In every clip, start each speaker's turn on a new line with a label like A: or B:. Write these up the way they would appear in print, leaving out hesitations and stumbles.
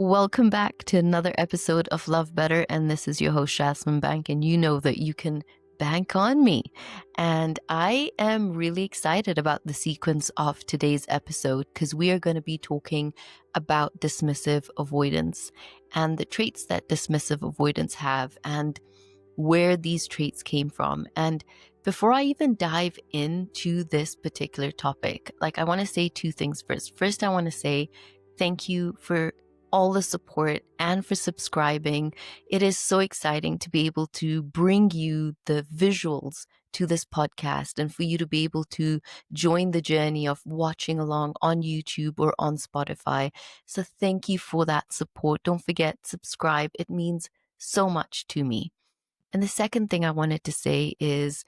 A: Welcome back to another episode of Love Better. And this is your host, Jasmine Bank. And you know that you can bank on me. And I am really excited about the sequence of today's episode because we are going to be talking about dismissive avoidance and the traits that dismissive avoidants have and where these traits came from. And before I even dive into this particular topic, I want to say two things first. First, I want to say thank you for all the support and for subscribing. It is so exciting to be able to bring you the visuals to this podcast and for you to be able to join the journey of watching along on YouTube or on Spotify. So thank you for that support. Don't forget, subscribe. It means so much to me. And the second thing I wanted to say is,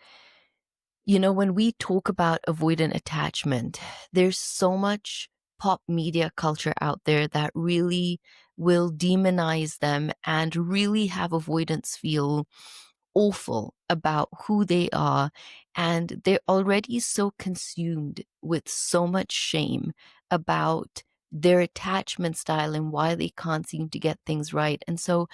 A: when we talk about avoidant attachment, there's so much pop media culture out there that really will demonize them and really have avoidants feel awful about who they are. And they're already so consumed with so much shame about their attachment style and why they can't seem to get things right. And so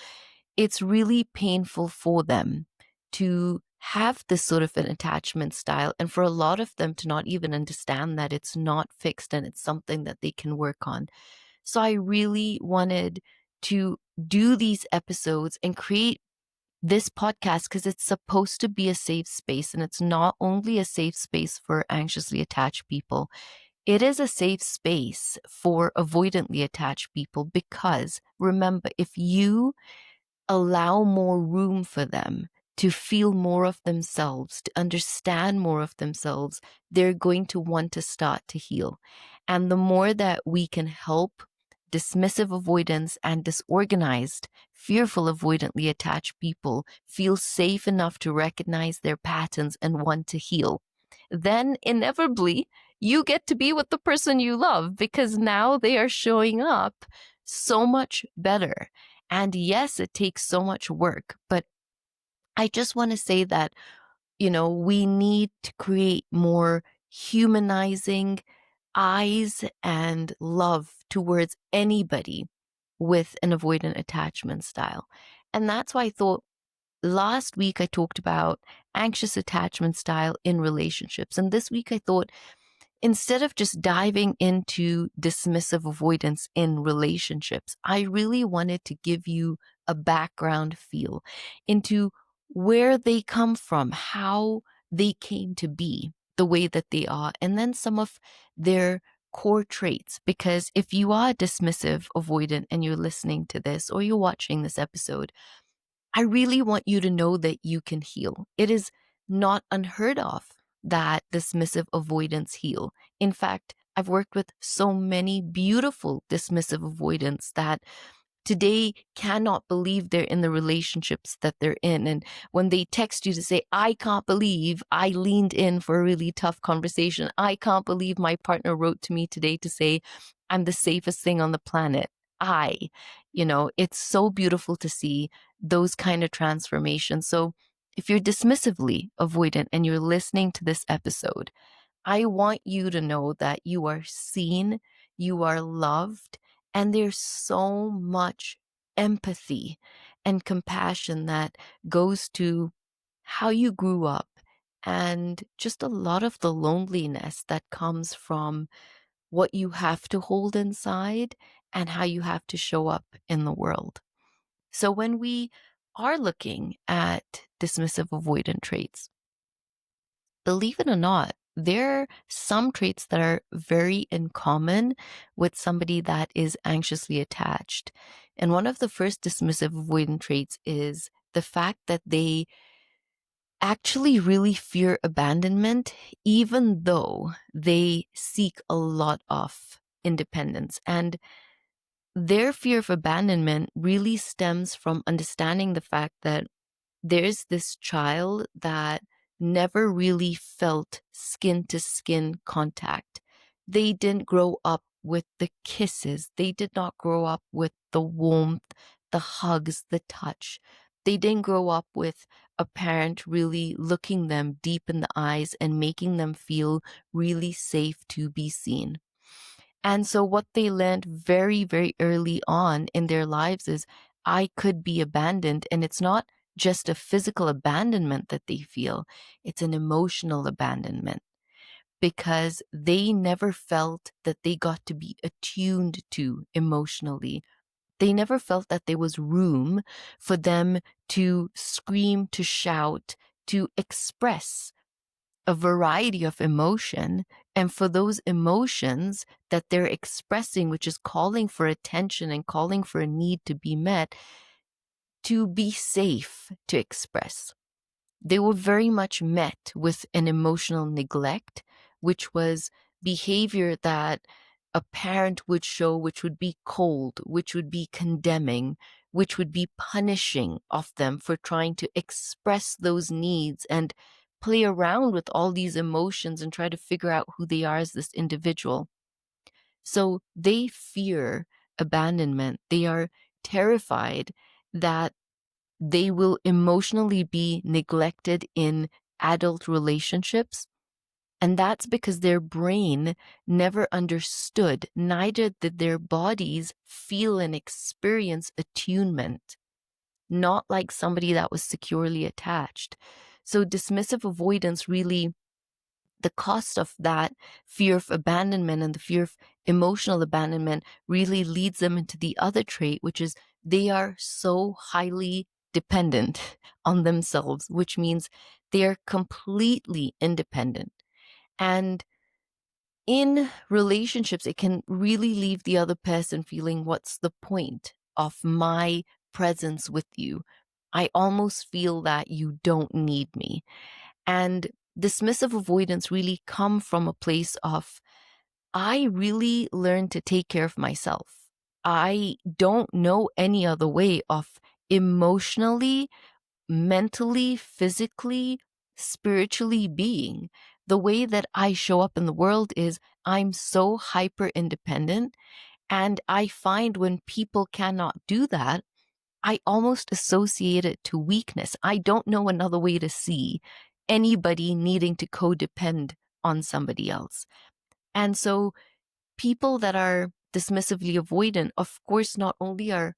A: it's really painful for them to have this sort of an attachment style, and for a lot of them to not even understand that it's not fixed and it's something that they can work on. So I really wanted to do these episodes and create this podcast because it's supposed to be a safe space, and it's not only a safe space for anxiously attached people. It is a safe space for avoidantly attached people because remember, if you allow more room for them to feel more of themselves, to understand more of themselves, they're going to want to start to heal. And the more that we can help dismissive avoidance and disorganized, fearful, avoidantly attached people feel safe enough to recognize their patterns and want to heal, then inevitably you get to be with the person you love because now they are showing up so much better. And yes, it takes so much work, but I just want to say that, we need to create more humanizing eyes and love towards anybody with an avoidant attachment style. And that's why I thought last week I talked about anxious attachment style in relationships. And this week I thought instead of just diving into dismissive avoidance in relationships, I really wanted to give you a background feel into where they come from, how they came to be the way that they are, and then some of their core traits. Because if you are dismissive avoidant and you're listening to this or you're watching this episode, I really want you to know that you can heal. It is not unheard of that dismissive avoidants heal. In fact, I've worked with so many beautiful dismissive avoidants that today cannot believe they're in the relationships that they're in. And when they text you to say, I can't believe I leaned in for a really tough conversation. I can't believe my partner wrote to me today to say, I'm the safest thing on the planet. It's so beautiful to see those kind of transformations. So if you're dismissively avoidant and you're listening to this episode, I want you to know that you are seen, you are loved, and there's so much empathy and compassion that goes to how you grew up and just a lot of the loneliness that comes from what you have to hold inside and how you have to show up in the world. So when we are looking at dismissive avoidant traits, believe it or not, there are some traits that are very in common with somebody that is anxiously attached. And one of the first dismissive avoidant traits is the fact that they actually really fear abandonment, even though they seek a lot of independence. And their fear of abandonment really stems from understanding the fact that there's this child that never really felt skin to skin contact. They didn't grow up with the kisses. They did not grow up with the warmth, the hugs, the touch. They didn't grow up with a parent really looking them deep in the eyes and making them feel really safe to be seen. And so what they learned very, very early on in their lives is I could be abandoned. And it's not just a physical abandonment that they feel, it's an emotional abandonment because they never felt that they got to be attuned to emotionally. They never felt that there was room for them to scream, to shout, to express a variety of emotion. And for those emotions that they're expressing, which is calling for attention and calling for a need to be met, to be safe to express. They were very much met with an emotional neglect, which was behavior that a parent would show, which would be cold, which would be condemning, which would be punishing of them for trying to express those needs and play around with all these emotions and try to figure out who they are as this individual. So they fear abandonment. They are terrified that they will emotionally be neglected in adult relationships. And that's because their brain never understood, neither did their bodies feel and experience attunement, not like somebody that was securely attached. So dismissive avoidance really, the cost of that fear of abandonment and the fear of emotional abandonment really leads them into the other trait, which is they are so highly dependent on themselves, which means they are completely independent. And in relationships, it can really leave the other person feeling, what's the point of my presence with you? I almost feel that you don't need me. And dismissive avoidance really come from a place of, I really learned to take care of myself. I don't know any other way of emotionally, mentally, physically, spiritually being. The way that I show up in the world is I'm so hyper independent. And I find when people cannot do that, I almost associate it to weakness. I don't know another way to see anybody needing to codepend on somebody else. And so people that are dismissively avoidant, of course, not only are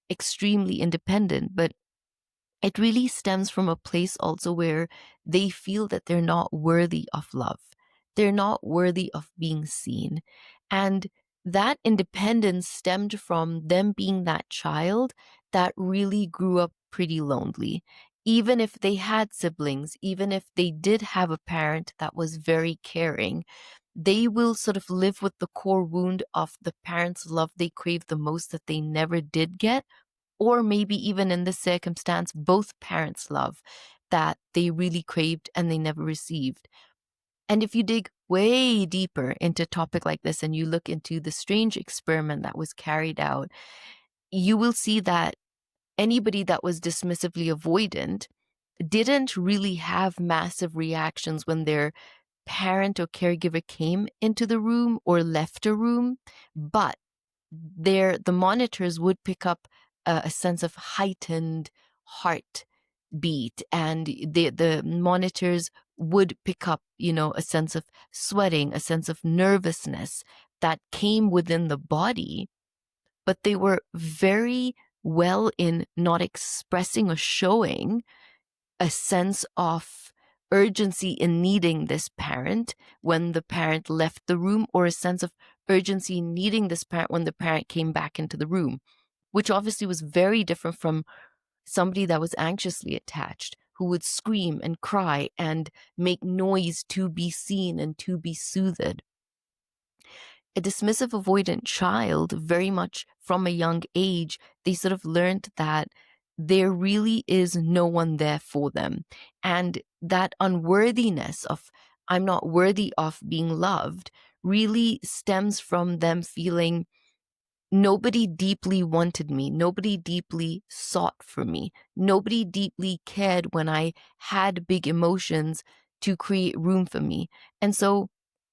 A: extremely independent, but it really stems from a place also where they feel that they're not worthy of love. They're not worthy of being seen. And that independence stemmed from them being that child that really grew up pretty lonely. Even if they had siblings, even if they did have a parent that was very caring, they will sort of live with the core wound of the parents' love they crave the most that they never did get, or maybe even in this circumstance, both parents' love that they really craved and they never received. And if you dig way deeper into a topic like this and you look into the strange experiment that was carried out, you will see that anybody that was dismissively avoidant didn't really have massive reactions when their parent or caregiver came into the room or left a room, but the monitors would pick up a sense of heightened heartbeat, and the monitors would pick up, a sense of sweating, a sense of nervousness that came within the body, but they were very well in not expressing or showing a sense of urgency in needing this parent when the parent left the room, or a sense of urgency in needing this parent when the parent came back into the room, which obviously was very different from somebody that was anxiously attached, who would scream and cry and make noise to be seen and to be soothed. A dismissive avoidant child, very much from a young age, they sort of learned that there really is no one there for them. And that unworthiness of, I'm not worthy of being loved, really stems from them feeling nobody deeply wanted me. Nobody deeply sought for me. Nobody deeply cared when I had big emotions to create room for me. And so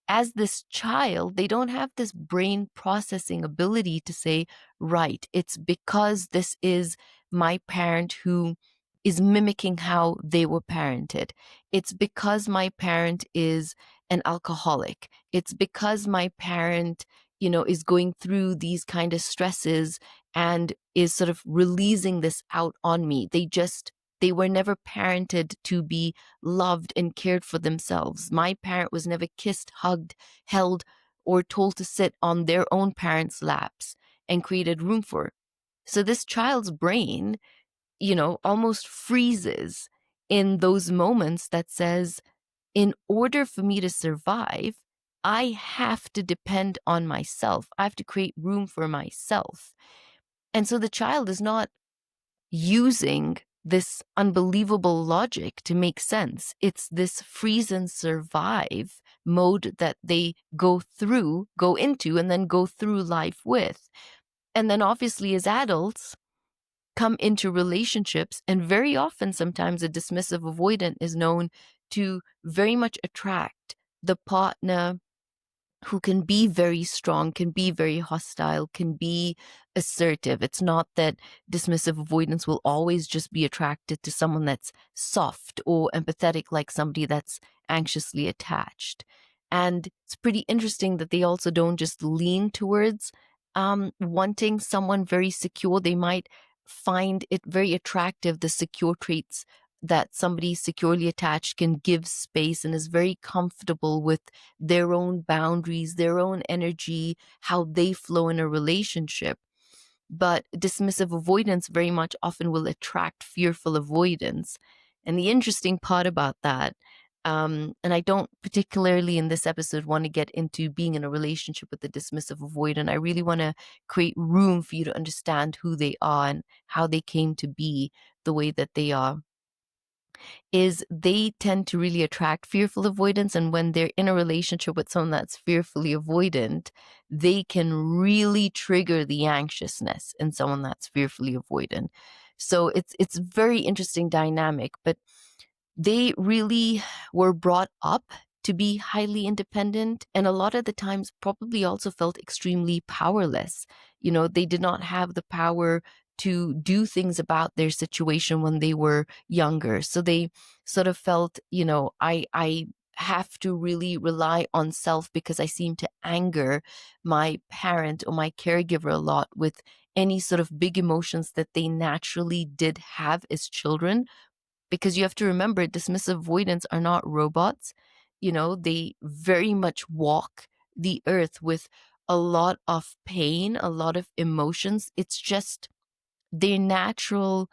A: as this child, they don't have this brain processing ability to say, right, it's because this is my parent who is mimicking how they were parented. It's because my parent is an alcoholic. It's because my parent, is going through these kind of stresses and is sort of releasing this out on me. They were never parented to be loved and cared for themselves. My parent was never kissed, hugged, held, or told to sit on their own parents' laps and created room for. So this child's brain, almost freezes in those moments that says, in order for me to survive, I have to depend on myself. I have to create room for myself. And so the child is not using this unbelievable logic to make sense. It's this freeze and survive mode that they go into, and then go through life with. And then obviously as adults, come into relationships, and very often, sometimes a dismissive avoidant is known to very much attract the partner who can be very strong, can be very hostile, can be assertive. It's not that dismissive avoidance will always just be attracted to someone that's soft or empathetic, like somebody that's anxiously attached. And it's pretty interesting that they also don't just lean towards wanting someone very secure. They might find it very attractive, the secure traits that somebody securely attached can give space and is very comfortable with their own boundaries, their own energy, how they flow in a relationship. But dismissive avoidance very much often will attract fearful avoidance. And the interesting part about that, and I don't particularly in this episode want to get into being in a relationship with a dismissive avoidant. I really want to create room for you to understand who they are and how they came to be the way that they are, is they tend to really attract fearful avoidance. And when they're in a relationship with someone that's fearfully avoidant, they can really trigger the anxiousness in someone that's fearfully avoidant. So it's very interesting dynamic, but they really were brought up to be highly independent, and a lot of the times probably also felt extremely powerless. They did not have the power to do things about their situation when they were younger. So they sort of felt, I have to really rely on self because I seem to anger my parent or my caregiver a lot with any sort of big emotions that they naturally did have as children. Because you have to remember, dismissive avoidants are not robots. They very much walk the earth with a lot of pain, a lot of emotions. It's just their natural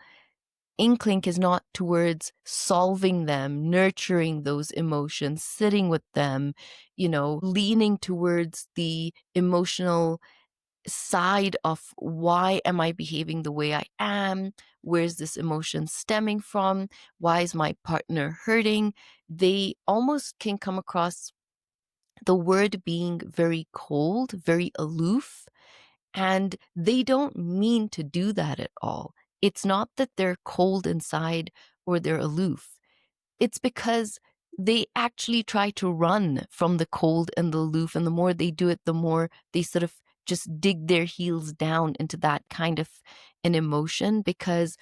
A: inkling is not towards solving them, nurturing those emotions, sitting with them, leaning towards the emotional side of why am I behaving the way I am? Where's this emotion stemming from? Why is my partner hurting? They almost can come across the word being very cold, very aloof, and they don't mean to do that at all. It's not that they're cold inside or they're aloof. It's because they actually try to run from the cold and the aloof. And the more they do it, the more they sort of just dig their heels down into that kind of an emotion. Because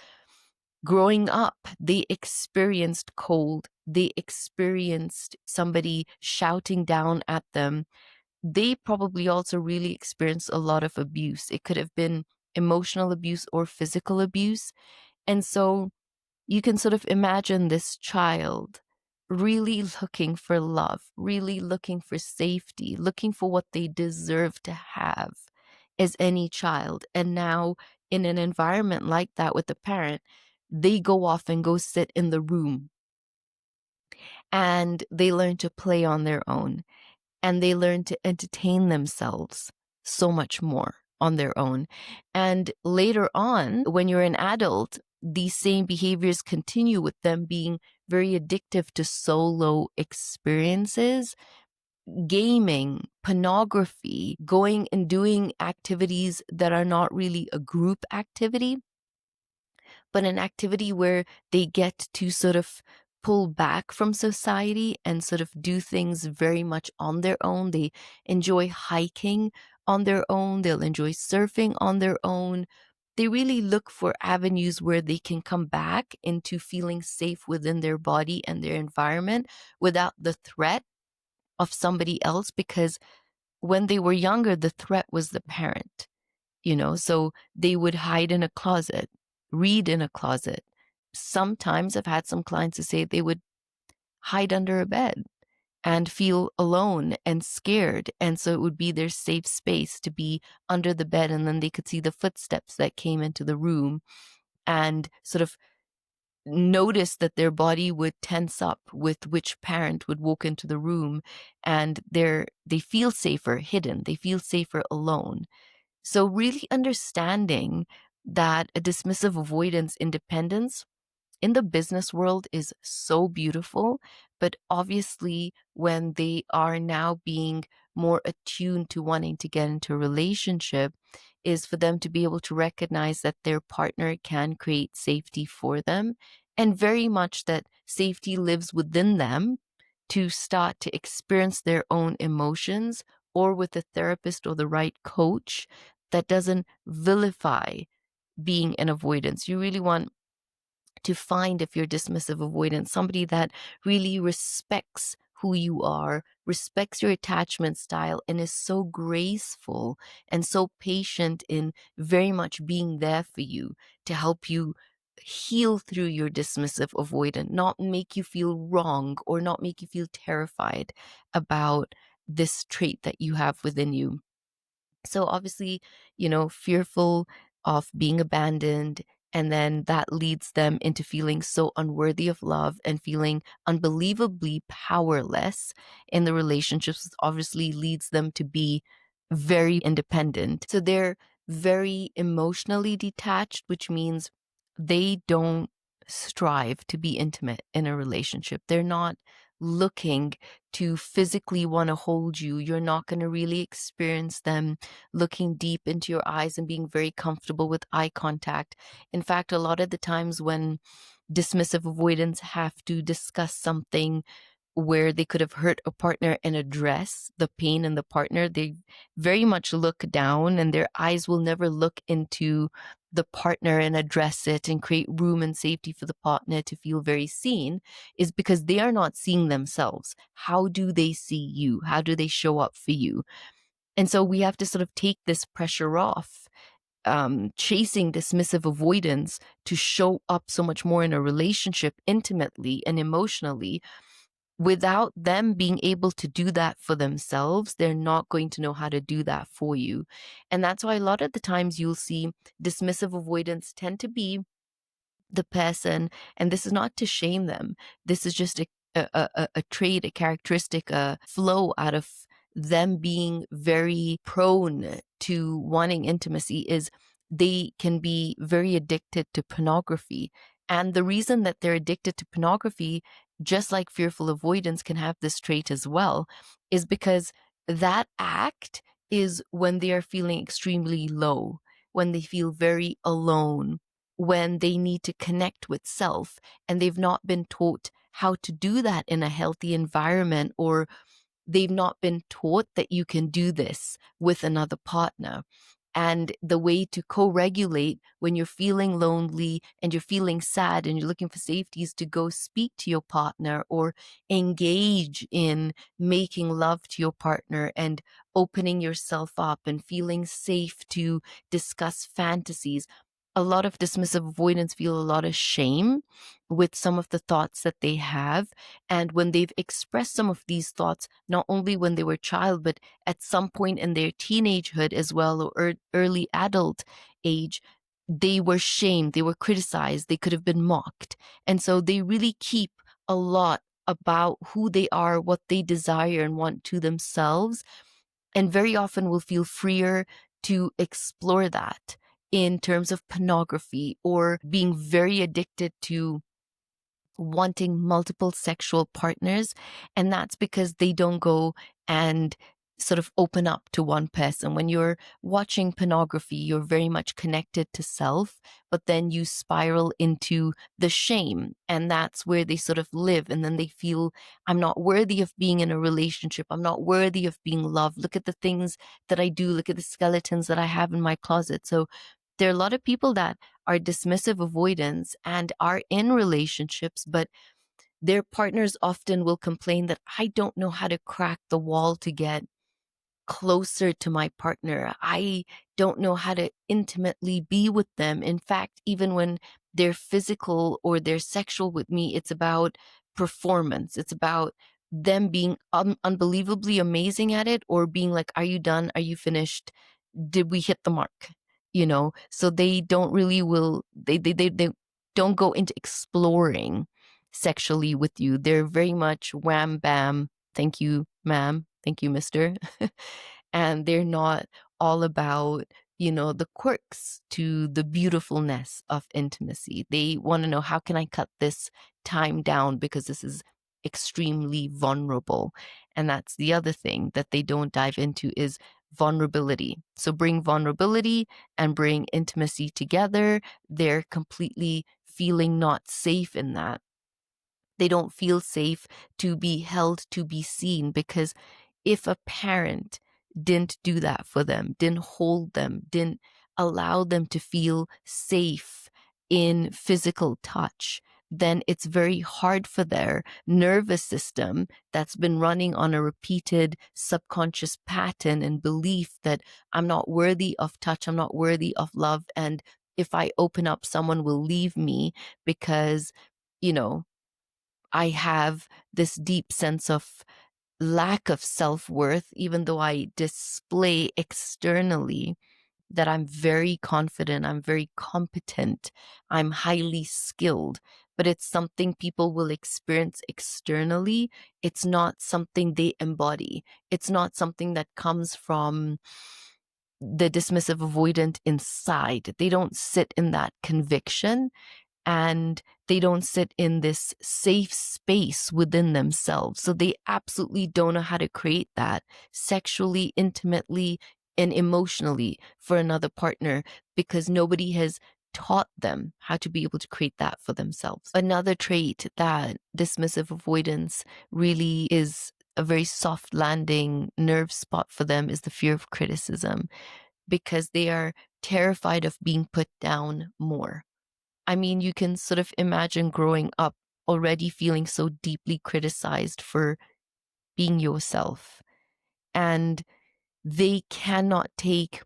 A: growing up, they experienced cold. They experienced somebody shouting down at them. They probably also really experienced a lot of abuse. It could have been emotional abuse or physical abuse. And so you can sort of imagine this child really looking for love, really looking for safety, looking for what they deserve to have as any child. And now in an environment like that with the parent, they go off and go sit in the room and they learn to play on their own and they learn to entertain themselves so much more on their own. And later on, when you're an adult, these same behaviors continue with them being very addictive to solo experiences, gaming, pornography, going and doing activities that are not really a group activity, but an activity where they get to sort of pull back from society and sort of do things very much on their own. They enjoy hiking on their own. They'll enjoy surfing on their own. They really look for avenues where they can come back into feeling safe within their body and their environment without the threat of somebody else, because when they were younger, the threat was the parent, so they would hide in a closet, read in a closet. Sometimes I've had some clients who say they would hide under a bed and feel alone and scared. And so it would be their safe space to be under the bed, and then they could see the footsteps that came into the room and sort of notice that their body would tense up with which parent would walk into the room, and they feel safer hidden, they feel safer alone. So really understanding that a dismissive avoidance independence in the business world is so beautiful, but obviously when they are now being more attuned to wanting to get into a relationship, is for them to be able to recognize that their partner can create safety for them, and very much that safety lives within them to start to experience their own emotions, or with a therapist or the right coach that doesn't vilify being an avoidance. You really want to find, if you're dismissive avoidant, somebody that really respects who you are, respects your attachment style, and is so graceful and so patient in very much being there for you to help you heal through your dismissive avoidant, not make you feel wrong or not make you feel terrified about this trait that you have within you. So obviously, fearful of being abandoned. And then that leads them into feeling so unworthy of love and feeling unbelievably powerless in the relationships, which obviously leads them to be very independent. So they're very emotionally detached, which means they don't strive to be intimate in a relationship. They're not looking to physically want to hold you. You're not going to really experience them looking deep into your eyes and being very comfortable with eye contact. In fact, a lot of the times when dismissive avoidants have to discuss something where they could have hurt a partner and address the pain in the partner, they very much look down, and their eyes will never look into the partner and address it and create room and safety for the partner to feel very seen, is because they are not seeing themselves. How do they see you? How do they show up for you? And so we have to sort of take this pressure off, chasing dismissive avoidance to show up so much more in a relationship intimately and emotionally. Without them being able to do that for themselves, they're not going to know how to do that for you. And that's why a lot of the times you'll see dismissive avoidants tend to be the person, and this is not to shame them, this is just a trait, a characteristic, a flow out of them being very prone to wanting intimacy, is they can be very addicted to pornography. And the reason that they're addicted to pornography, just like fearful avoidance can have this trait as well, is because that act is when they are feeling extremely low, when they feel very alone, when they need to connect with self, and they've not been taught how to do that in a healthy environment, or they've not been taught that you can do this with another partner. And the way to co-regulate when you're feeling lonely and you're feeling sad and you're looking for safety is to go speak to your partner or engage in making love to your partner and opening yourself up and feeling safe to discuss fantasies. A lot of dismissive avoidants feel a lot of shame with some of the thoughts that they have. And when they've expressed some of these thoughts, not only when they were a child, but at some point in their teenagehood as well, or early adult age, they were shamed, they were criticized, they could have been mocked. And so they really keep a lot about who they are, what they desire and want to themselves, and very often will feel freer to explore that in terms of pornography or being very addicted to wanting multiple sexual partners. And that's because they don't go and sort of open up to one person. When you're watching pornography, you're very much connected to self, but then you spiral into the shame. And that's where they sort of live. And then they feel, I'm not worthy of being in a relationship. I'm not worthy of being loved. Look at the things that I do. Look at the skeletons that I have in my closet. So there are a lot of people that are dismissive avoidants and are in relationships, but their partners often will complain that I don't know how to crack the wall to get closer to my partner. I don't know how to intimately be with them. In fact, even when they're physical or they're sexual with me, it's about performance. It's about them being unbelievably amazing at it, or being like, are you done? Are you finished? Did we hit the mark? So they don't really they don't go into exploring sexually with you. They're very much wham bam, thank you ma'am, thank you mister. And they're not all about, the quirks to the beautifulness of intimacy. They want to know, how can I cut this time down, because this is extremely vulnerable. And that's the other thing that they don't dive into, is vulnerability. So bring vulnerability and bring intimacy together. They're completely feeling not safe in that. They don't feel safe to be held, to be seen, because if a parent didn't do that for them, didn't hold them, didn't allow them to feel safe in physical touch, then it's very hard for their nervous system, that's been running on a repeated subconscious pattern and belief that I'm not worthy of touch, I'm not worthy of love, and if I open up, someone will leave me because, you know, I have this deep sense of lack of self-worth, even though I display externally that I'm very confident, I'm very competent, I'm highly skilled, but it's something people will experience externally. It's not something they embody. It's not something that comes from the dismissive avoidant inside. They don't sit in that conviction, and they don't sit in this safe space within themselves. So they absolutely don't know how to create that sexually, intimately, and emotionally for another partner, because nobody has taught them how to be able to create that for themselves. Another trait that dismissive avoidance really is a very soft landing nerve spot for them is the fear of criticism, because they are terrified of being put down more. I mean, you can sort of imagine growing up already feeling so deeply criticized for being yourself. And they cannot take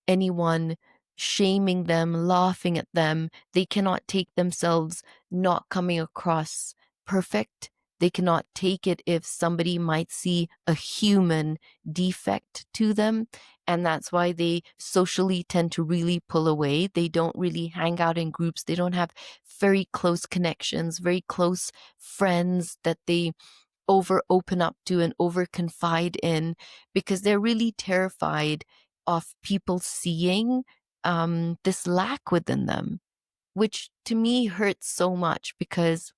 A: anyone shaming them, laughing at them. They cannot take themselves not coming across perfect. They cannot take it if somebody might see a human defect to them. And that's why they socially tend to really pull away. They don't really hang out in groups. They don't have very close connections, very close friends that they over open up to and over confide in, because they're really terrified of people seeing this lack within them, which to me hurts so much, because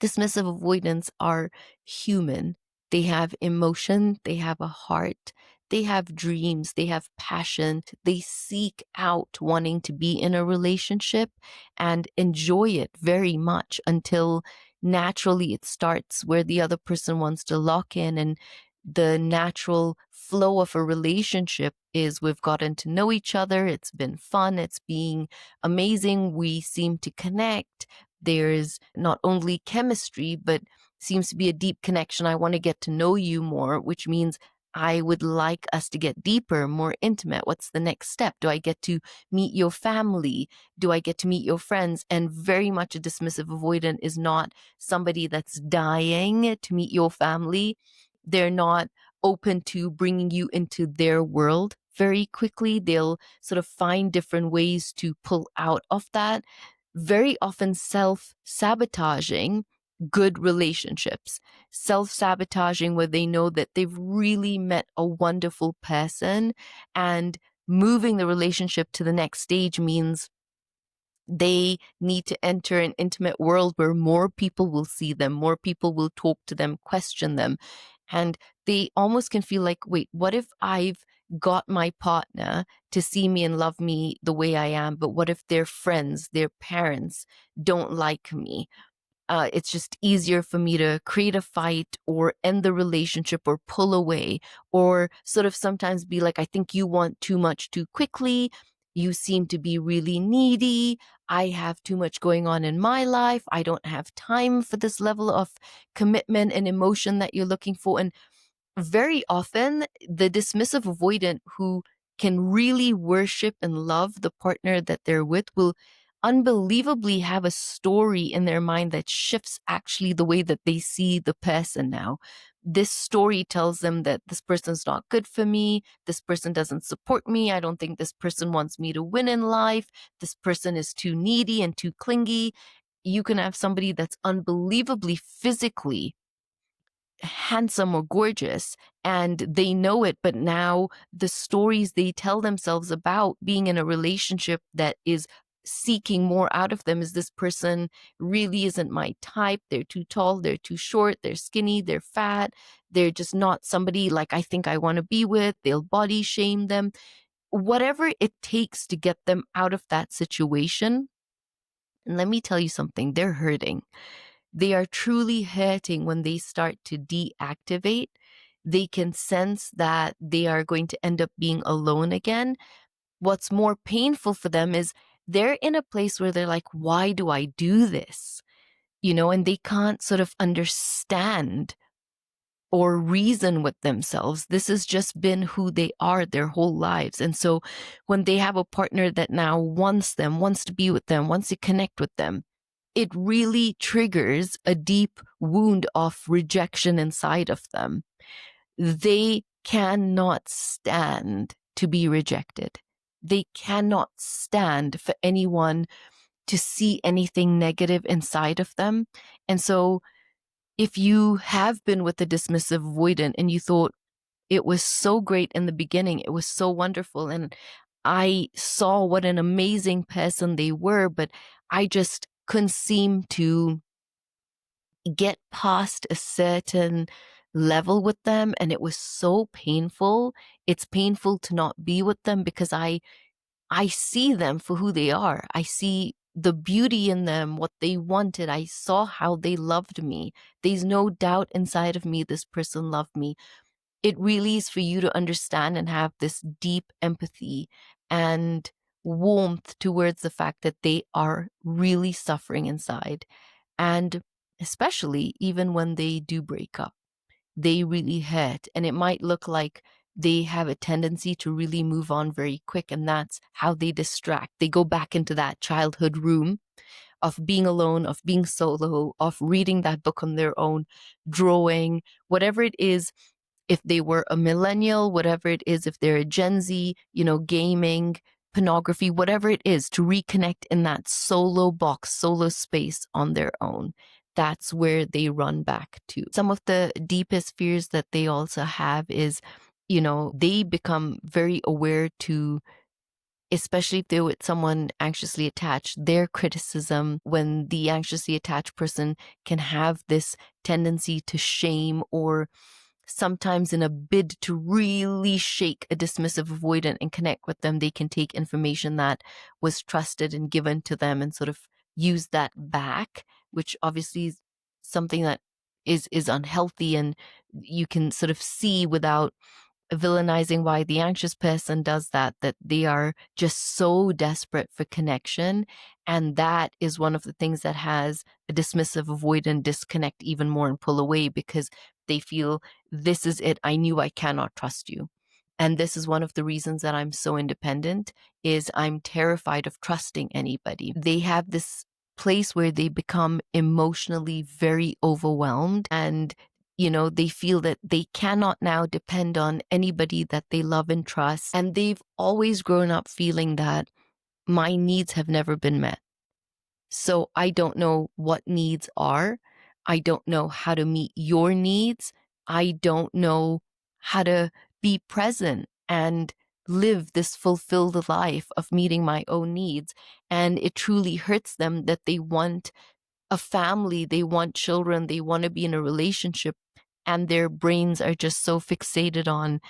A: dismissive avoidants are human. They have emotion, they have a heart, they have dreams, they have passion. They seek out wanting to be in a relationship and enjoy it very much until naturally it starts where the other person wants to lock in, and the natural flow of a relationship is we've gotten to know each other. It's been fun. It's being amazing. We seem to connect. There's not only chemistry, but seems to be a deep connection. I want to get to know you more, which means I would like us to get deeper, more intimate. What's the next step? Do I get to meet your family? Do I get to meet your friends? And very much a dismissive avoidant is not somebody that's dying to meet your family. They're not open to bringing you into their world very quickly. They'll sort of find different ways to pull out of that, very often self-sabotaging good relationships, self-sabotaging where they know that they've really met a wonderful person, and moving the relationship to the next stage means they need to enter an intimate world where more people will see them, more people will talk to them, question them. And they almost can feel like, wait, what if I've got my partner to see me and love me the way I am, but what if their friends, their parents don't like me? It's just easier for me to create a fight or end the relationship or pull away, or sort of sometimes be like, I think you want too much too quickly. You seem to be really needy. I have too much going on in my life. I don't have time for this level of commitment and emotion that you're looking for. And very often the dismissive avoidant who can really worship and love the partner that they're with will unbelievably have a story in their mind that shifts actually the way that they see the person now. This story tells them that this person's not good for me. This person doesn't support me. I don't think this person wants me to win in life. This person is too needy and too clingy. You can have somebody that's unbelievably physically handsome or gorgeous and they know it, but now the stories they tell themselves about being in a relationship that is seeking more out of them is this person really isn't my type. They're too tall, they're too short, they're skinny, they're fat, they're just not somebody like I think I want to be with. They'll body shame them, whatever it takes to get them out of that situation. And let me tell you something, they're hurting. They are truly hurting when they start to deactivate. They can sense that they are going to end up being alone again. What's more painful for them is they're in a place where they're like, why do I do this? And they can't sort of understand or reason with themselves. This has just been who they are their whole lives. And so when they have a partner that now wants them, wants to be with them, wants to connect with them, it really triggers a deep wound of rejection inside of them. They cannot stand to be rejected. They cannot stand for anyone to see anything negative inside of them. And so if you have been with a dismissive avoidant and you thought it was so great in the beginning, it was so wonderful, and I saw what an amazing person they were, but I just couldn't seem to get past a certain level with them, and it was so painful. It's painful to not be with them because I see them for who they are. I see the beauty in them, what they wanted. I saw how they loved me. There's no doubt inside of me this person loved me. It really is for you to understand and have this deep empathy and warmth towards the fact that they are really suffering inside. And especially even when they do break up, they really hurt. And it might look like they have a tendency to really move on very quick. And that's how they distract. They go back into that childhood room of being alone, of being solo, of reading that book on their own, drawing, whatever it is. If they were a millennial, whatever it is, if they're a Gen Z, gaming, pornography, whatever it is, to reconnect in that solo box, solo space on their own. That's where they run back to. Some of the deepest fears that they also have is, they become very aware to, especially if they're with someone anxiously attached, their criticism, when the anxiously attached person can have this tendency to shame, or sometimes in a bid to really shake a dismissive avoidant and connect with them, they can take information that was trusted and given to them and sort of use that back, which obviously is something that is unhealthy, and you can sort of see without villainizing why the anxious person does that they are just so desperate for connection. And that is one of the things that has a dismissive avoidant disconnect even more and pull away, because they feel, this is it. I knew I cannot trust you. And this is one of the reasons that I'm so independent, is I'm terrified of trusting anybody. They have this place where they become emotionally very overwhelmed, and they feel that they cannot now depend on anybody that they love and trust. And they've always grown up feeling that my needs have never been met. So I don't know what needs are. I don't know how to meet your needs. I don't know how to be present and live this fulfilled life of meeting my own needs. And it truly hurts them that they want a family, they want children, they want to be in a relationship, and their brains are just so fixated on,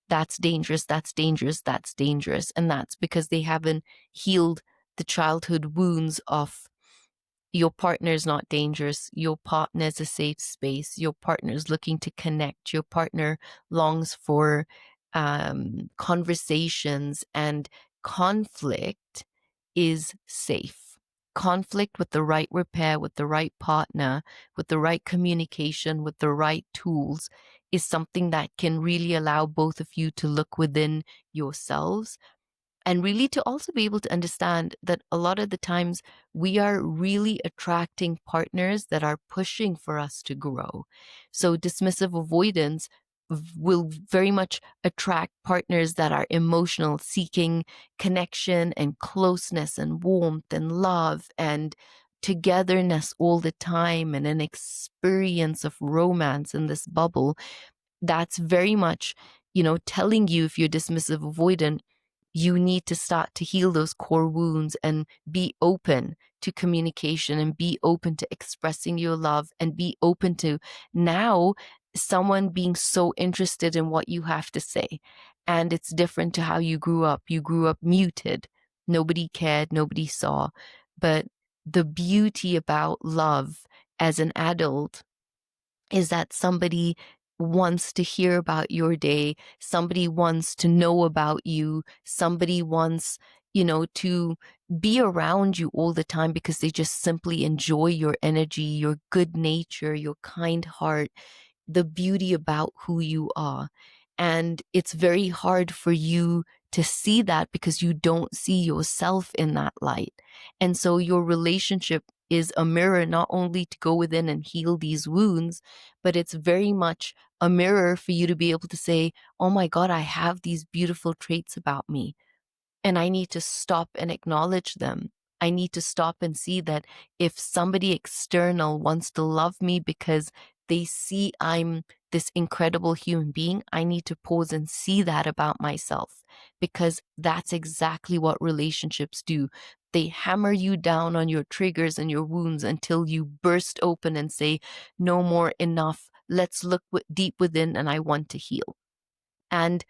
A: that's dangerous, that's dangerous, that's dangerous. And that's because they haven't healed the childhood wounds of, your partner is not dangerous, your partner is a safe space, your partner is looking to connect, your partner longs for conversations, and conflict is safe. Conflict with the right repair, with the right partner, with the right communication, with the right tools is something that can really allow both of you to look within yourselves and really to also be able to understand that a lot of the times we are really attracting partners that are pushing for us to grow. So dismissive avoidance will very much attract partners that are emotional, seeking connection and closeness and warmth and love and togetherness all the time and an experience of romance in this bubble. That's very much, telling you, if you're dismissive avoidant, you need to start to heal those core wounds and be open to communication and be open to expressing your love and be open to now someone being so interested in what you have to say. And it's different to how you grew up. You grew up muted. Nobody cared, nobody saw. But the beauty about love as an adult is that somebody wants to hear about your day, somebody wants to know about you, somebody wants, to be around you all the time because they just simply enjoy your energy, your good nature, your kind heart, the beauty about who you are. And it's very hard for you to see that because you don't see yourself in that light. And so your relationship is a mirror not only to go within and heal these wounds, but it's very much a mirror for you to be able to say, oh my God, I have these beautiful traits about me. And I need to stop and acknowledge them. I need to stop and see that if somebody external wants to love me because they see I'm this incredible human being, I need to pause and see that about myself, because that's exactly what relationships do. They hammer you down on your triggers and your wounds until you burst open and say, no more, enough. Let's look deep within and I want to heal. And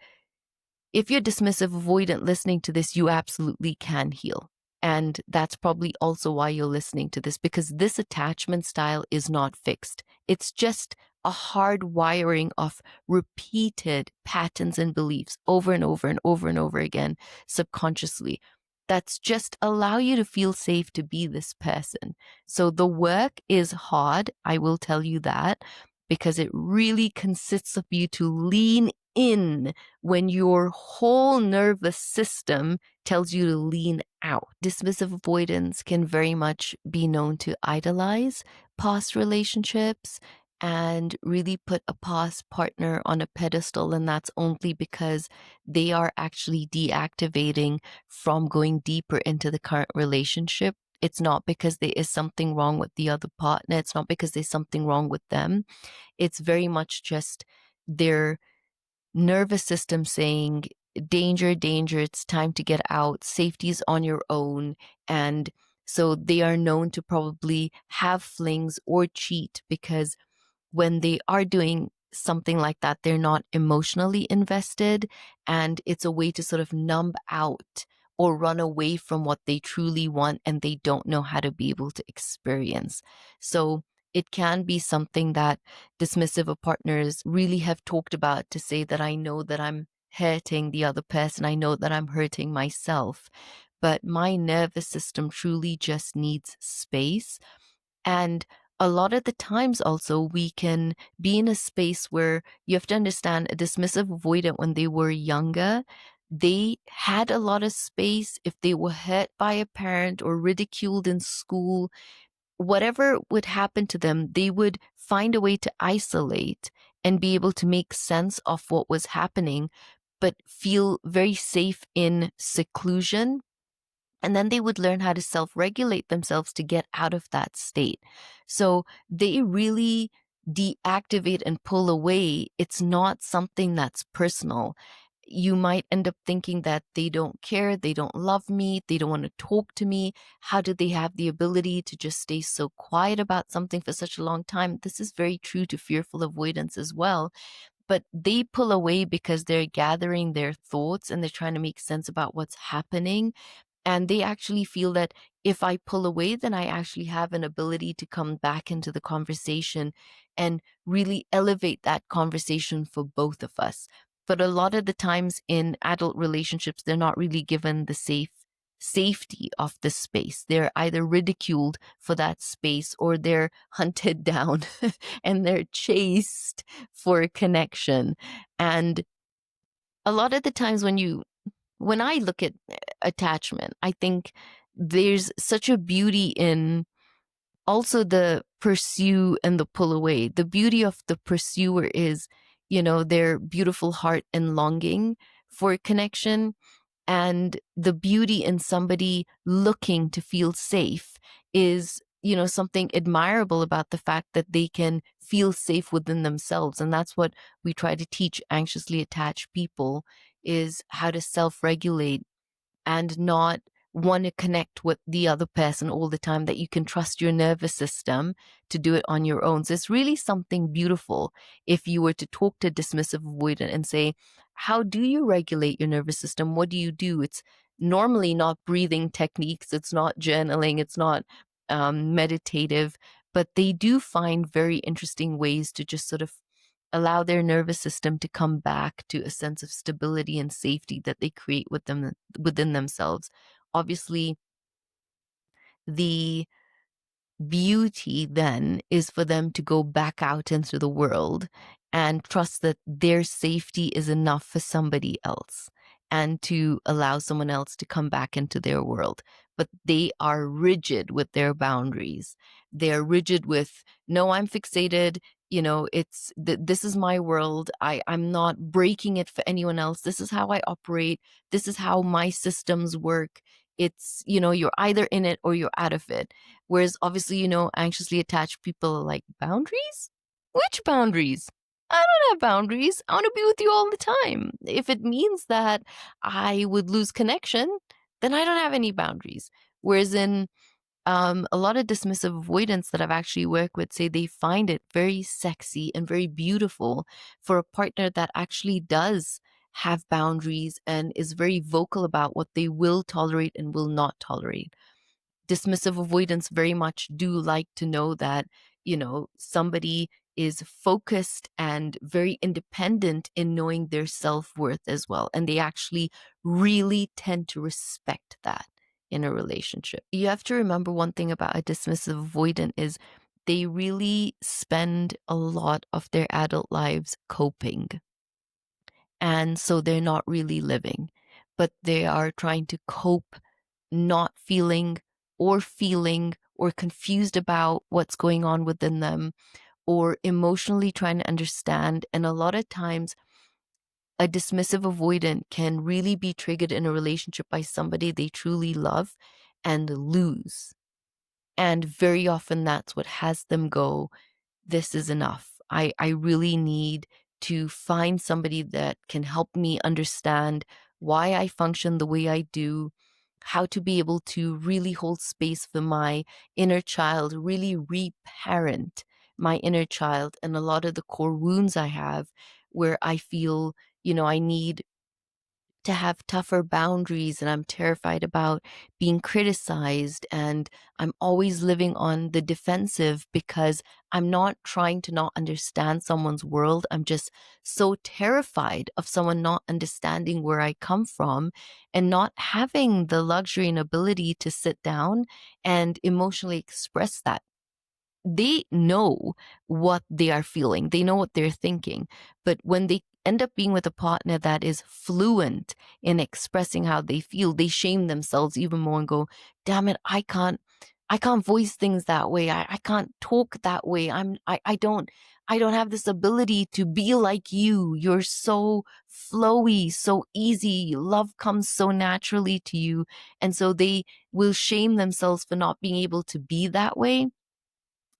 A: if you're dismissive avoidant listening to this, you absolutely can heal. And that's probably also why you're listening to this, because this attachment style is not fixed. It's just a hard wiring of repeated patterns and beliefs over and over and over and over again subconsciously. That's just allow you to feel safe to be this person. So the work is hard, I will tell you that, because it really consists of you to lean in when your whole nervous system tells you to lean out. Dismissive avoidance can very much be known to idolize past relationships and really put a past partner on a pedestal. And that's only because they are actually deactivating from going deeper into the current relationship. It's not because there is something wrong with the other partner. It's not because there's something wrong with them. It's very much just their nervous system saying, danger, danger, it's time to get out, safety's on your own. And so they are known to probably have flings or cheat because when they are doing something like that, they're not emotionally invested. And it's a way to sort of numb out or run away from what they truly want and they don't know how to be able to experience. So it can be something that dismissive partners really have talked about to say that I know that I'm hurting the other person. I know that I'm hurting myself, but my nervous system truly just needs space. And a lot of the times also we can be in a space where you have to understand a dismissive avoidant when they were younger, they had a lot of space. If they were hurt by a parent or ridiculed in school, whatever would happen to them, they would find a way to isolate and be able to make sense of what was happening, but feel very safe in seclusion. And then they would learn how to self-regulate themselves to get out of that state. So they really deactivate and pull away. It's not something that's personal. You might end up thinking that they don't care, they don't love me, they don't want to talk to me. How do they have the ability to just stay so quiet about something for such a long time? This is very true to fearful avoidance as well. But they pull away because they're gathering their thoughts and they're trying to make sense about what's happening. And they actually feel that if I pull away, then I actually have an ability to come back into the conversation and really elevate that conversation for both of us. But a lot of the times in adult relationships, they're not really given the safe safety of the space. They're either ridiculed for that space or they're hunted down and they're chased for connection. And a lot of the times when I look at attachment, I think there's such a beauty in also the pursue and the pull away. The beauty of the pursuer is, their beautiful heart and longing for connection. And the beauty in somebody looking to feel safe is, something admirable about the fact that they can feel safe within themselves. And that's what we try to teach anxiously attached people, is how to self-regulate and not want to connect with the other person all the time, that you can trust your nervous system to do it on your own. So it's really something beautiful if you were to talk to dismissive avoidant and say, how do you regulate your nervous system? What do you do? It's normally not breathing techniques. It's not journaling. It's not meditative, but they do find very interesting ways to just sort of allow their nervous system to come back to a sense of stability and safety that they create within themselves. Obviously, the beauty then is for them to go back out into the world and trust that their safety is enough for somebody else, and to allow someone else to come back into their world. But they are rigid with their boundaries. They're rigid with, no, I'm fixated. This is my world. I'm not breaking it for anyone else. This is how I operate. This is how my systems work. It's, you're either in it or you're out of it. Whereas obviously, anxiously attached people are like, boundaries? Which boundaries? I don't have boundaries. I want to be with you all the time. If it means that I would lose connection, then I don't have any boundaries. Whereas in a lot of dismissive avoidants that I've actually worked with say they find it very sexy and very beautiful for a partner that actually does have boundaries and is very vocal about what they will tolerate and will not tolerate. Dismissive avoidants very much do like to know that, somebody is focused and very independent in knowing their self-worth as well. And they actually really tend to respect that in a relationship. You have to remember one thing about a dismissive avoidant is they really spend a lot of their adult lives coping. And so they're not really living, but they are trying to cope, not feeling or confused about what's going on within them, or emotionally trying to understand. And a lot of times, a dismissive avoidant can really be triggered in a relationship by somebody they truly love and lose. And very often that's what has them go, this is enough. I really need to find somebody that can help me understand why I function the way I do, how to be able to really hold space for my inner child, really reparent my inner child and a lot of the core wounds I have, where I feel, I need to have tougher boundaries and I'm terrified about being criticized, and I'm always living on the defensive because I'm not trying to not understand someone's world. I'm just so terrified of someone not understanding where I come from and not having the luxury and ability to sit down and emotionally express that. They know what they are feeling. They know what they're thinking. But when they end up being with a partner that is fluent in expressing how they feel, they shame themselves even more and go, damn it, I can't voice things that way. I can't talk that way. I don't have this ability to be like you. You're so flowy, so easy. Love comes so naturally to you. And so they will shame themselves for not being able to be that way.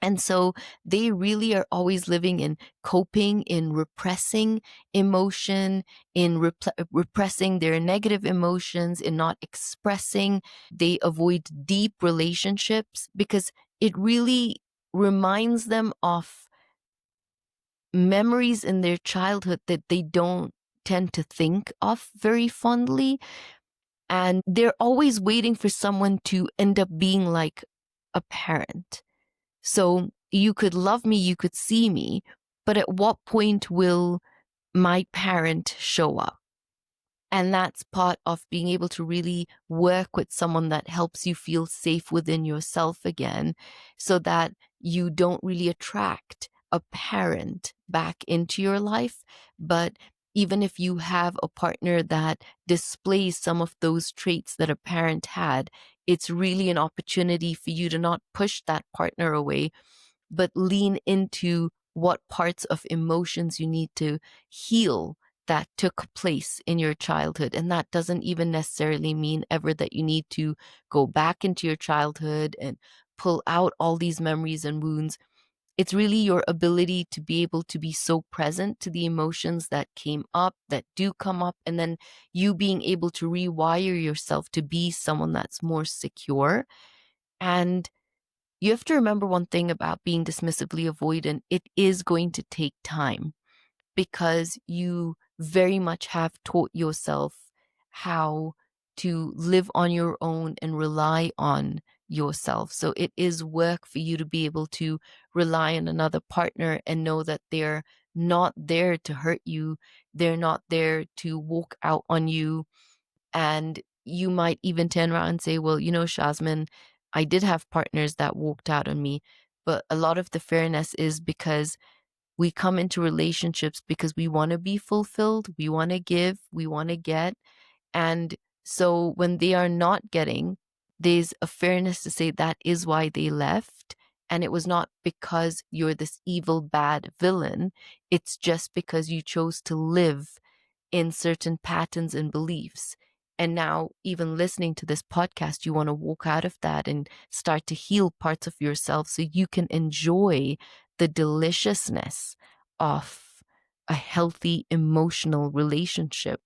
A: And so they really are always living in coping, in repressing emotion, in repressing their negative emotions, in not expressing. They avoid deep relationships because it really reminds them of memories in their childhood that they don't tend to think of very fondly. And they're always waiting for someone to end up being like a parent. So you could love me, you could see me, but at what point will my parent show up? And that's part of being able to really work with someone that helps you feel safe within yourself again, so that you don't really attract a parent back into your life. But even if you have a partner that displays some of those traits that a parent had, it's really an opportunity for you to not push that partner away, but lean into what parts of emotions you need to heal that took place in your childhood. And that doesn't even necessarily mean ever that you need to go back into your childhood and pull out all these memories and wounds. It's really your ability to be able to be so present to the emotions that came up, that do come up, and then you being able to rewire yourself to be someone that's more secure. And you have to remember one thing about being dismissively avoidant. It is going to take time, because you very much have taught yourself how to live on your own and rely on yourself. So it is work for you to be able to rely on another partner and know that they're not there to hurt you. They're not there to walk out on you. And you might even turn around and say, well, Shasmin, I did have partners that walked out on me. But a lot of the fairness is because we come into relationships because we want to be fulfilled, we want to give, we want to get. And so when they are not getting, there's a fairness to say that is why they left. And it was not because you're this evil, bad villain. It's just because you chose to live in certain patterns and beliefs. And now, even listening to this podcast, you want to walk out of that and start to heal parts of yourself so you can enjoy the deliciousness of a healthy emotional relationship.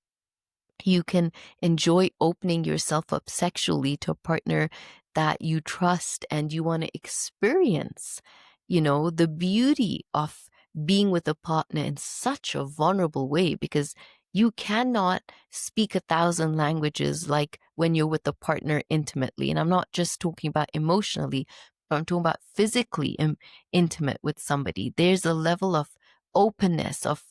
A: You can enjoy opening yourself up sexually to a partner that you trust, and you want to experience, the beauty of being with a partner in such a vulnerable way, because you cannot speak 1,000 languages like when you're with a partner intimately. And I'm not just talking about emotionally, but I'm talking about physically intimate with somebody. There's a level of openness, of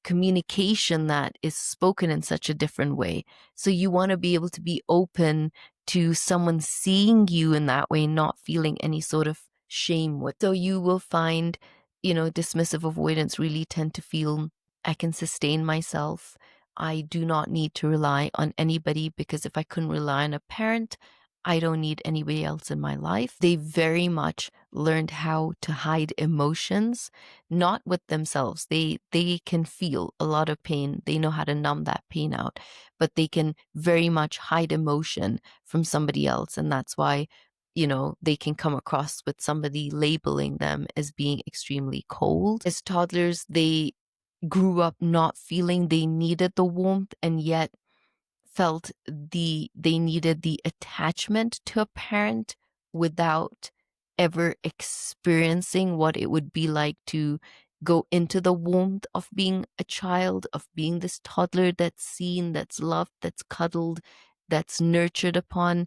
A: communication that is spoken in such a different way. So you want to be able to be open to someone seeing you in that way, not feeling any sort of shame with. So you will find, dismissive avoidance really tend to feel, I can sustain myself. I do not need to rely on anybody, because if I couldn't rely on a parent, I don't need anybody else in my life. They very much learned how to hide emotions, not with themselves. They can feel a lot of pain. They know how to numb that pain out, but they can very much hide emotion from somebody else. And that's why, they can come across with somebody labeling them as being extremely cold. As toddlers, they grew up not feeling they needed the warmth, and yet felt they needed the attachment to a parent without ever experiencing what it would be like to go into the warmth of being a child, of being this toddler that's seen, that's loved, that's cuddled, that's nurtured upon.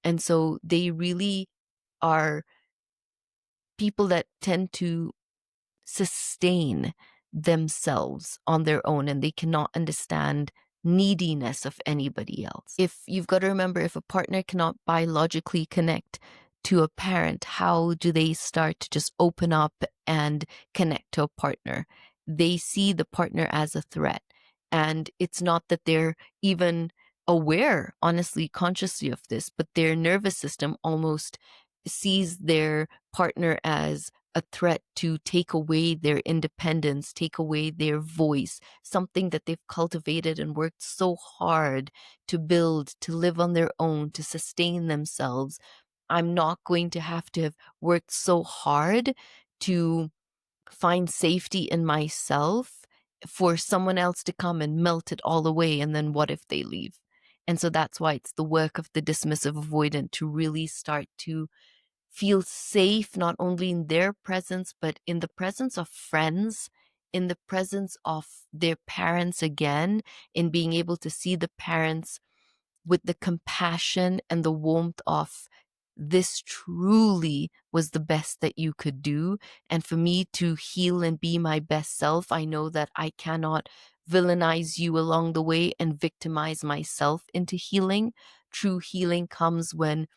A: And so they really are people that tend to sustain themselves on their own, and they cannot understand neediness of anybody else. If you've got to remember, if a partner cannot biologically connect to a parent, how do they start to just open up and connect to a partner? They see the partner as a threat. And it's not that they're even aware, honestly, consciously of this, but their nervous system almost sees their partner as a threat to take away their independence, take away their voice, something that they've cultivated and worked so hard to build, to live on their own, to sustain themselves. I'm not going to have worked so hard to find safety in myself for someone else to come and melt it all away. And then what if they leave? And so that's why it's the work of the dismissive avoidant to really start to feel safe, not only in their presence, but in the presence of friends, in the presence of their parents again, in being able to see the parents with the compassion and the warmth of, this truly was the best that you could do. And for me to heal and be my best self, I know that I cannot villainize you along the way and victimize myself into healing. True healing comes when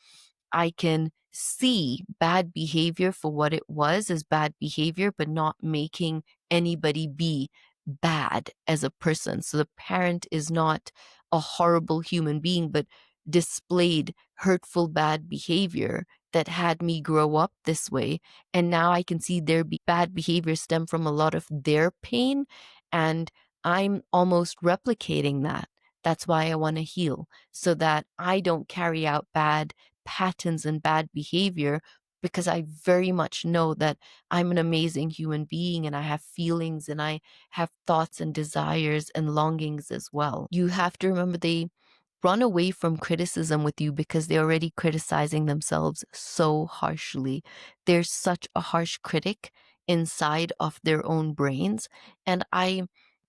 A: I can see bad behavior for what it was, as bad behavior, but not making anybody be bad as a person. So the parent is not a horrible human being, but displayed hurtful, bad behavior that had me grow up this way. And now I can see their bad behavior stem from a lot of their pain. And I'm almost replicating that. That's why I want to heal, so that I don't carry out bad patterns and bad behavior, because I very much know that I'm an amazing human being and I have feelings and I have thoughts and desires and longings as well. You have to remember they run away from criticism with you because they're already criticizing themselves so harshly. They're such a harsh critic inside of their own brains. And I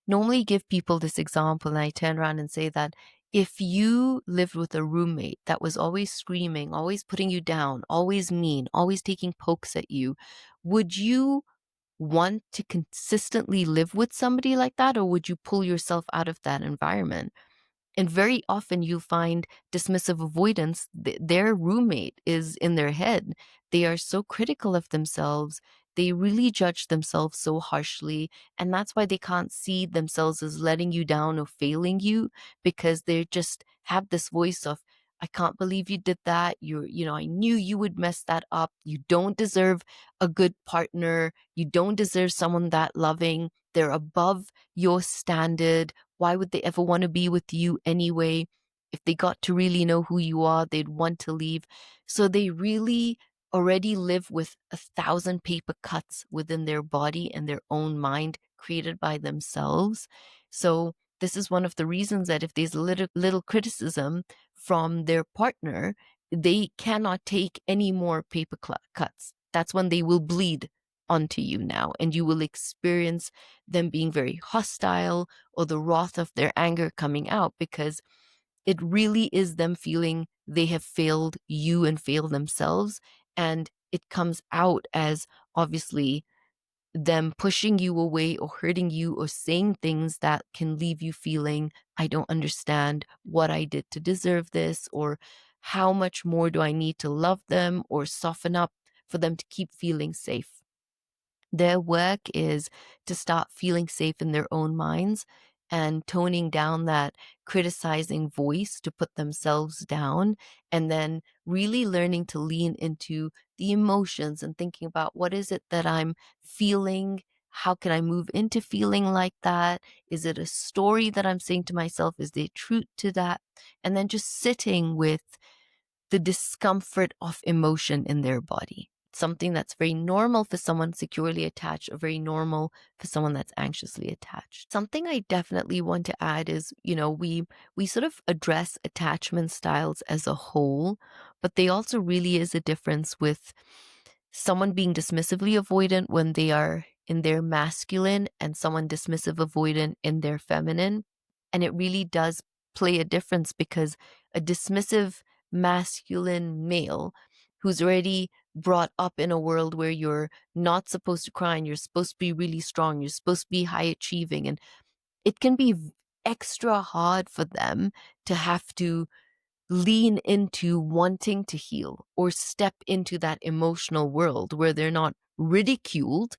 A: normally give people this example, and I turn around and say that if you lived with a roommate that was always screaming, always putting you down, always mean, always taking pokes at you, would you want to consistently live with somebody like that, or would you pull yourself out of that environment? And very often you find dismissive avoidance, their roommate is in their head. They are so critical of themselves. They really judge themselves so harshly. And that's why they can't see themselves as letting you down or failing you, because they just have this voice of, I can't believe you did that. I knew you would mess that up. You don't deserve a good partner. You don't deserve someone that loving. They're above your standard. Why would they ever want to be with you anyway? If they got to really know who you are, they'd want to leave. So they really already live with 1,000 paper cuts within their body and their own mind created by themselves. So this is one of the reasons that if there's a little criticism from their partner, they cannot take any more paper cuts. That's when they will bleed onto you now, and you will experience them being very hostile or the wrath of their anger coming out, because it really is them feeling they have failed you and failed themselves. And it comes out as obviously them pushing you away or hurting you or saying things that can leave you feeling, I don't understand what I did to deserve this, or how much more do I need to love them or soften up for them to keep feeling safe. Their work is to start feeling safe in their own minds and toning down that criticizing voice to put themselves down, and then really learning to lean into the emotions and thinking about, what is it that I'm feeling? How can I move into feeling like that? Is it a story that I'm saying to myself? Is there truth to that? And then just sitting with the discomfort of emotion in their body. Something that's very normal for someone securely attached, or very normal for someone that's anxiously attached. Something I definitely want to add is, we sort of address attachment styles as a whole, but they also really is a difference with someone being dismissively avoidant when they are in their masculine, and someone dismissive avoidant in their feminine. And it really does play a difference, because a dismissive masculine male who's already brought up in a world where you're not supposed to cry and you're supposed to be really strong, you're supposed to be high achieving, and it can be extra hard for them to have to lean into wanting to heal or step into that emotional world where they're not ridiculed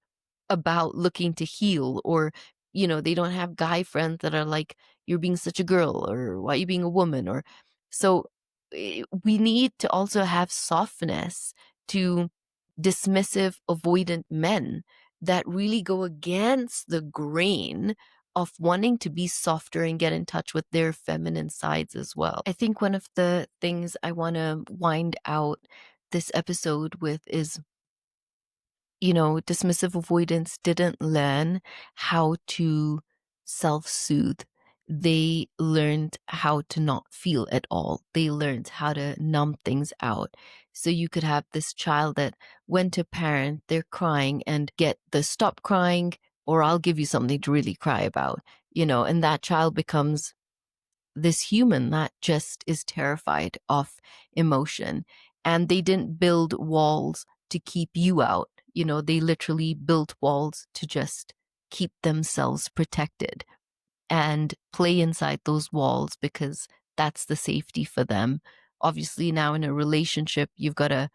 A: about looking to heal, or they don't have guy friends that are like, you're being such a girl, or why are you being a woman, or so. We need to also have softness to dismissive avoidant men that really go against the grain of wanting to be softer and get in touch with their feminine sides as well. I think one of the things I want to wind out this episode with is, dismissive avoidance didn't learn how to self-soothe. They learned how to not feel at all. They learned how to numb things out. So you could have this child that went to a parent, they're crying, and get the stop crying, or I'll give you something to really cry about, and that child becomes this human that just is terrified of emotion. And they didn't build walls to keep you out. They literally built walls to just keep themselves protected. and play inside those walls because that's the safety for them. Obviously, now in a relationship, you've got to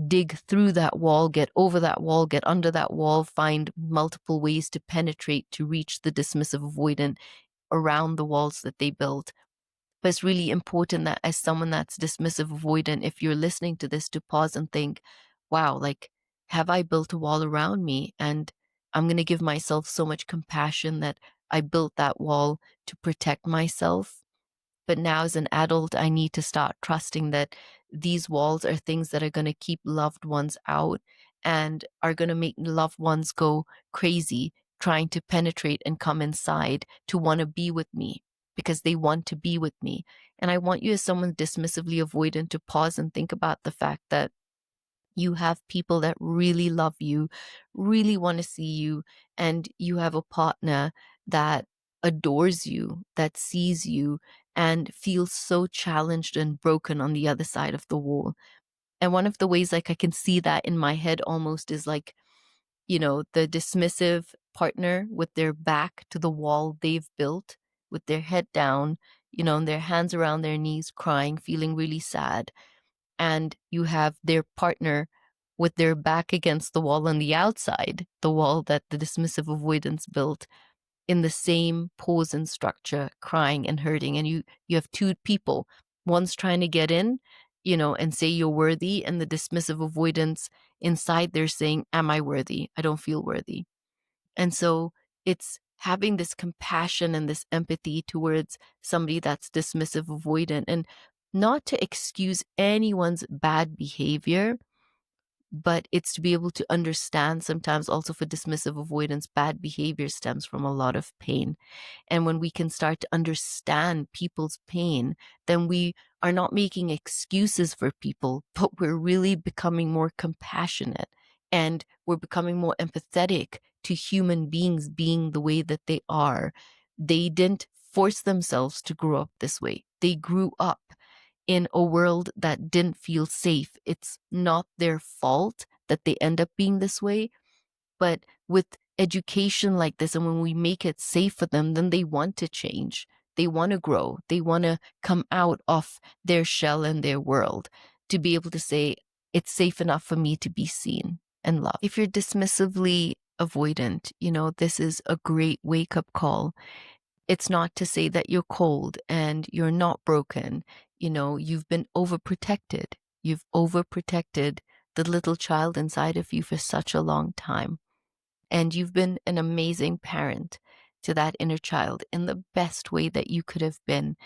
A: dig through that wall, get over that wall, get under that wall, find multiple ways to penetrate to reach the dismissive avoidant around the walls that they built. But it's really important that as someone that's dismissive avoidant, if you're listening to this, to pause and think, wow, like, have I built a wall around me? And I'm going to give myself so much compassion that I built that wall to protect myself. But now as an adult, I need to start trusting that these walls are things that are going to keep loved ones out and are going to make loved ones go crazy, trying to penetrate and come inside to want to be with me because they want to be with me. And I want you, as someone dismissively avoidant, to pause and think about the fact that you have people that really love you, really want to see you, and you have a partner that adores you, that sees you, and feels so challenged and broken on the other side of the wall. And one of the ways, like, I can see that in my head almost is like, the dismissive partner with their back to the wall they've built, with their head down, and their hands around their knees, crying, feeling really sad. And you have their partner with their back against the wall on the outside, the wall that the dismissive avoidance built, in the same pose and structure, crying and hurting. And you have two people. One's trying to get in, and say you're worthy, and the dismissive avoidance inside they're saying, am I worthy? I don't feel worthy. And so it's having this compassion and this empathy towards somebody that's dismissive avoidant, and not to excuse anyone's bad behavior, but it's to be able to understand sometimes also for dismissive avoidance, bad behavior stems from a lot of pain. And when we can start to understand people's pain, then we are not making excuses for people, but we're really becoming more compassionate and we're becoming more empathetic to human beings being the way that they are. They didn't force themselves to grow up this way. They grew up in a world that didn't feel safe. It's not their fault that they end up being this way. But with education like this, and when we make it safe for them, then they want to change. They want to grow. They want to come out of their shell and their world to be able to say, it's safe enough for me to be seen and loved. If you're dismissively avoidant, this is a great wake up call. It's not to say that you're cold and you're not broken. You've been overprotected. You've overprotected the little child inside of you for such a long time. And you've been an amazing parent to that inner child in the best way that you could have been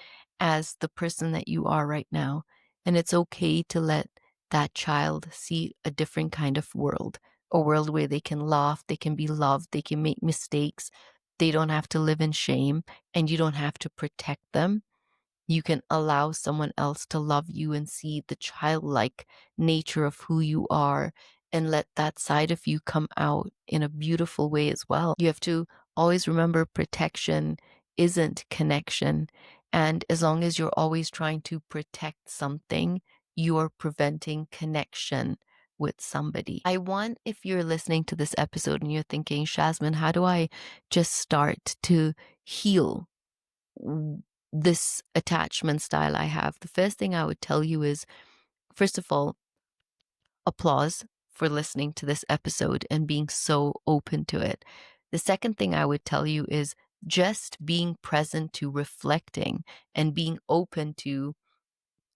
A: as the person that you are right now. And it's okay to let that child see a different kind of world, a world where they can laugh, they can be loved, they can make mistakes. They don't have to live in shame, and you don't have to protect them. You can allow someone else to love you and see the childlike nature of who you are and let that side of you come out in a beautiful way as well. You have to always remember protection isn't connection. And as long as you're always trying to protect something, you're preventing connection with somebody. I want, if you're listening to this episode and you're thinking, Shasmin, how do I just start to heal this attachment style I have? The first thing I would tell you is, first of all, applause for listening to this episode and being so open to it. The second thing I would tell you is just being present to reflecting and being open to,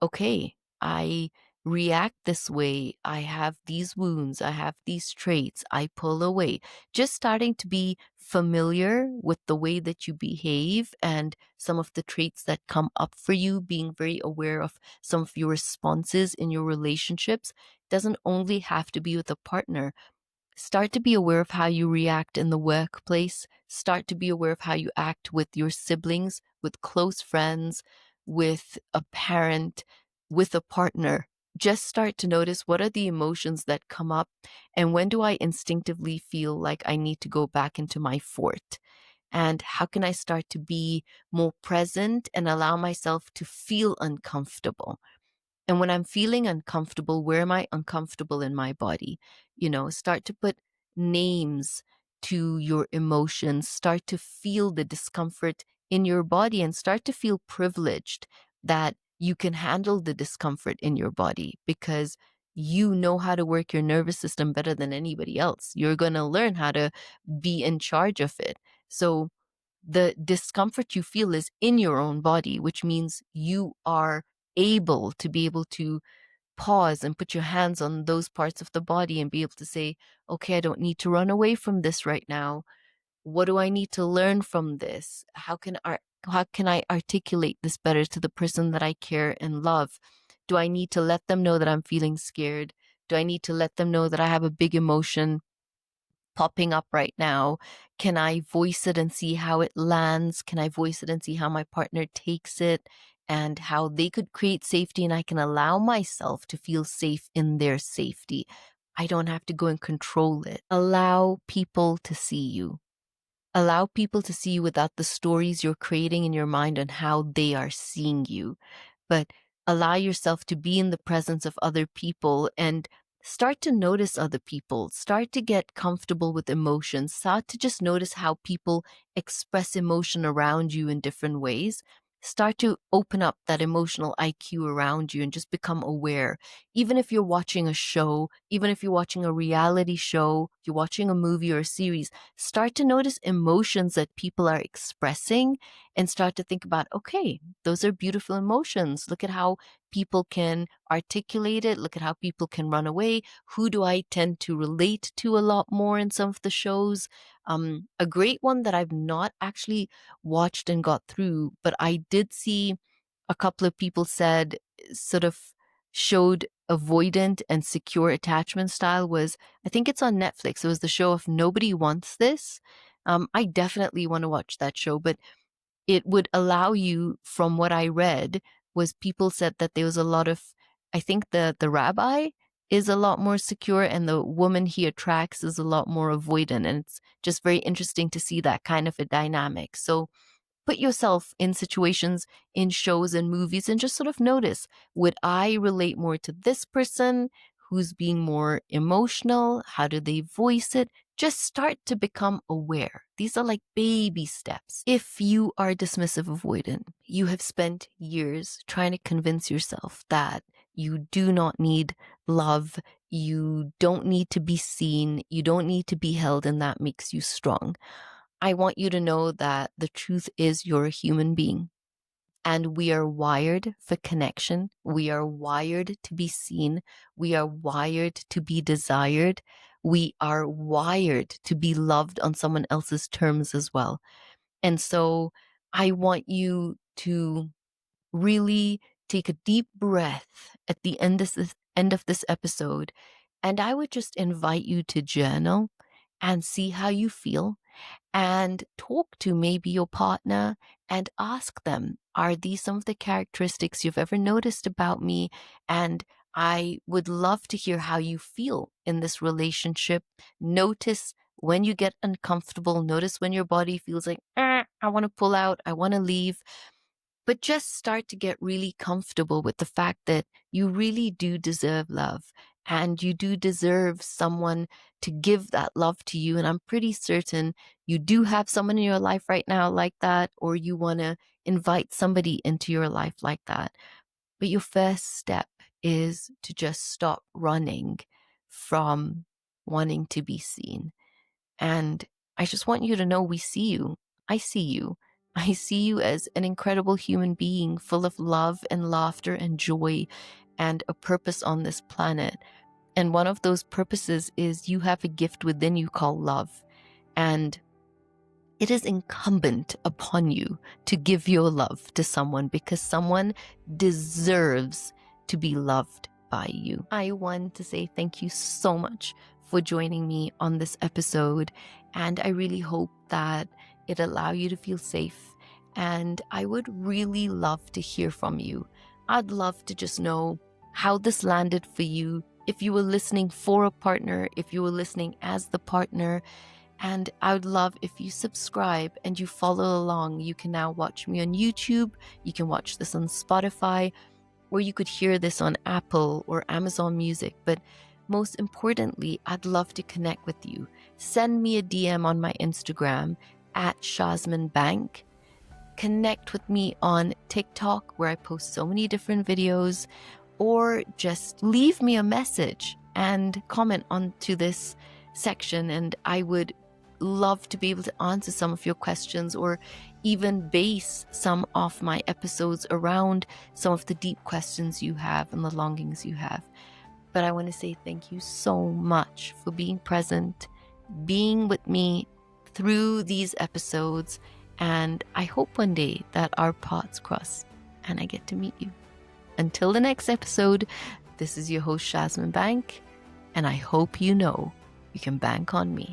A: okay, I react this way. I have these wounds. I have these traits. I pull away. Just starting to be familiar with the way that you behave and some of the traits that come up for you, being very aware of some of your responses in your relationships. Doesn't only have to be with a partner. Start to be aware of how you react in the workplace. Start to be aware of how you act with your siblings, with close friends, with a parent, with a partner. Just start to notice, what are the emotions that come up, and when do I instinctively feel like I need to go back into my fort? And how can I start to be more present and allow myself to feel uncomfortable? And when I'm feeling uncomfortable, where am I uncomfortable in my body? Start to put names to your emotions, start to feel the discomfort in your body, and start to feel privileged that you can handle the discomfort in your body because you know how to work your nervous system better than anybody else. You're going to learn how to be in charge of it. So the discomfort you feel is in your own body, which means you are able to be able to pause and put your hands on those parts of the body and be able to say, okay, I don't need to run away from this right now. What do I need to learn from this? How can I articulate this better to the person that I care and love? Do I need to let them know that I'm feeling scared? Do I need to let them know that I have a big emotion popping up right now? Can I voice it and see how it lands? Can I voice it and see how my partner takes it and how they could create safety, and I can allow myself to feel safe in their safety? I don't have to go and control it. Allow people to see you. Allow people to see you without the stories you're creating in your mind on how they are seeing you. But allow yourself to be in the presence of other people and start to notice other people. Start to get comfortable with emotions. Start to just notice how people express emotion around you in different ways. Start to open up that emotional IQ around you and just become aware. Even if you're watching a show, even if you're watching a reality show, you're watching a movie or a series, start to notice emotions that people are expressing and start to think about, okay, those are beautiful emotions. Look at how people can articulate it. Look at how people can run away. Who do I tend to relate to a lot more in some of the shows? A great one that I've not actually watched and got through, but I did see a couple of people said sort of showed avoidant and secure attachment style was, I think it's on Netflix. It was the show of Nobody Wants This. I definitely want to watch that show, but it would allow you, from what I read, was people said that there was a lot of, I think the rabbi is a lot more secure and the woman he attracts is a lot more avoidant. And it's just very interesting to see that kind of a dynamic. So put yourself in situations in shows and movies and just sort of notice, would I relate more to this person who's being more emotional? How do they voice it? Just start to become aware. These are like baby steps. If you are dismissive avoidant, you have spent years trying to convince yourself that you do not need love, you don't need to be seen, you don't need to be held, and that makes you strong. I want you to know that the truth is you're a human being and we are wired for connection. We are wired to be seen. We are wired to be desired. We are wired to be loved on someone else's terms as well. And so I want you to really take a deep breath at the end of this episode. And I would just invite you to journal and see how you feel and talk to maybe your partner and ask them, are these some of the characteristics you've ever noticed about me? And I would love to hear how you feel in this relationship. Notice when you get uncomfortable. Notice when your body feels like, I want to pull out, I want to leave. But just start to get really comfortable with the fact that you really do deserve love and you do deserve someone to give that love to you. And I'm pretty certain you do have someone in your life right now like that, or you want to invite somebody into your life like that. But your first step is to just stop running from wanting to be seen. And I just want you to know we see you. I see you. I see you as an incredible human being full of love and laughter and joy and a purpose on this planet. And one of those purposes is you have a gift within you called love. And it is incumbent upon you to give your love to someone because someone deserves to be loved by you. I want to say thank you so much for joining me on this episode. And I really hope that it allow you to feel safe. And I would really love to hear from you. I'd love to just know how this landed for you. If you were listening for a partner, if you were listening as the partner. And I would love if you subscribe and you follow along. You can now watch me on YouTube. You can watch this on Spotify, or you could hear this on Apple or Amazon Music. But most importantly, I'd love to connect with you. Send me a DM on my Instagram at Shasman Bank. Connect with me on TikTok, where I post so many different videos, or just leave me a message and comment onto this section, and I would love to be able to answer some of your questions, or even base some of my episodes around some of the deep questions you have and the longings you have. But I want to say thank you so much for being present, being with me through these episodes, and I hope one day that our paths cross and I get to meet you. Until the next episode, this is your host Shasman Bank, and I hope you know you can bank on me.